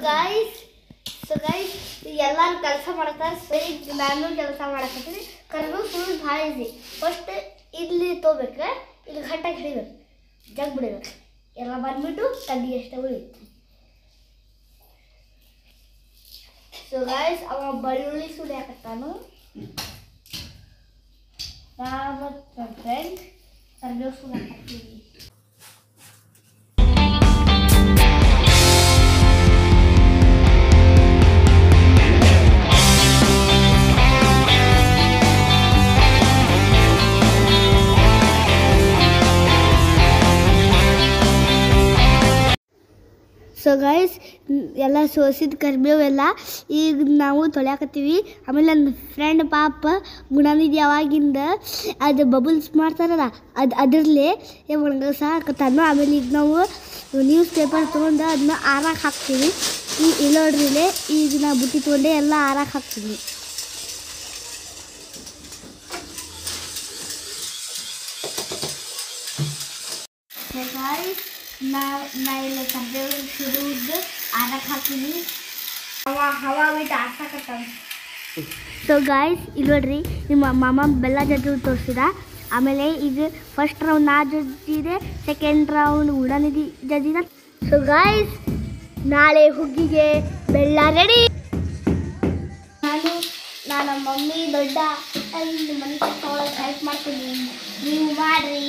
Guys ಎಲ್ಲರೂ ಕೆಲಸ ಮಾಡ್ತಾರೆ. ಸರಿ, ನಾನು ಕೆಲಸ ಮಾಡಕತ್ತೀನಿ. ಕರಿಬೇವು ಸುಳ್ಳು ಭಾಳ ಈಸಿ. ಫಸ್ಟ್ ಇಲ್ಲಿ ತೊಗೋಬೇಕು, ಇಲ್ಲಿ ಗಟ್ಟಾಗಿ ಹಿಡಿಬೇಕು, ಜಗ್ ಬಿಡಬೇಕು. ಎಲ್ಲ ಬಂದ್ಬಿಟ್ಟು ಕಡ್ಡಿ ಅಷ್ಟೇ ಉಳಿಯುತ್ತೆ. ಸೊ ಗಾಯ್ಸ್, ಅವ ಬೆಳ್ಳುಳ್ಳಿ ಸುಳಿ ಹಾಕತ್ತಾನು. ನಾನು ಮತ್ತು ನನ್ನ ಫ್ರೆಂಡ್ ಕರಿಬೇವು ಸುಳಿ ಹಾಕತ್ತೀವಿ. ಸೊ ಗಾಯ್ಸ್, ಎಲ್ಲ ಸೋಸಿದ ಕರಿಬೇವೆಲ್ಲ ಈಗ ನಾವು ತೊಳ್ಯಾಕತ್ತೀವಿ. ಆಮೇಲೆ ನನ್ನ ಫ್ರೆಂಡ್ ಪಾಪ ಗುಣನಿಧಿ ಯಾವಾಗಿಂದ ಅದು ಬಬಲ್ಸ್ ಮಾಡ್ತಾರಲ್ಲ ಅದರಲ್ಲೇ ಒಣಗಸ ಹಾಕತ್ತಾನು. ಆಮೇಲೆ ಈಗ ನಾವು ನ್ಯೂಸ್ ಪೇಪರ್ ತೊಗೊಂಡು ಅದನ್ನ ಆರಾಕ್ ಹಾಕ್ತೀವಿ. ಈ ನೋಡ್ರಿಲೆ ಈಗ ನಾವು ಬುಟ್ಟಿ ತೊಗೊಂಡೆ ಎಲ್ಲ ಆರಾಕ್ ಹಾಕ್ತೀವಿ. ನಾ ಇಲ್ಲಿ ಕರಿಬೇವು ಸುಡುವುದು ಆರಕ್ಕೆ ಹಾಕ್ತೀನಿ. ಹವಾ ಬಿಟ್ಟು ಆರ್ಸಕತ್ತಾವ. ಸೊ ಗಾಯ್ಸ್, ಇಲ್ಲಿ ನೋಡ್ರಿ, ನಿಮ್ಮ ಮಾಮ ಬೆಲ್ಲ ಜಜ್ಜು ತೋರಿಸಿದ. ಆಮೇಲೆ ಈಗ ಫಸ್ಟ್ ರೌಂಡ್ ನಾ ಜಜ್ಜಿದೆ, ಸೆಕೆಂಡ್ ರೌಂಡ್ ಉಡಾನಿಧಿ ಜಜ್ಜಿದ. ಸೊ ಗಾಯ್ಸ್, ನಾಳೆ ಹುಗ್ಗಿಗೆ ಬೆಲ್ಲ ರೆಡಿ. ನಾನು ಮಮ್ಮಿ ದೊಡ್ಡ ಮನೆ ಹೆಲ್ಪ್ ಮಾಡ್ತೀನಿ. ನೀವು ಮಾಡಿರಿ.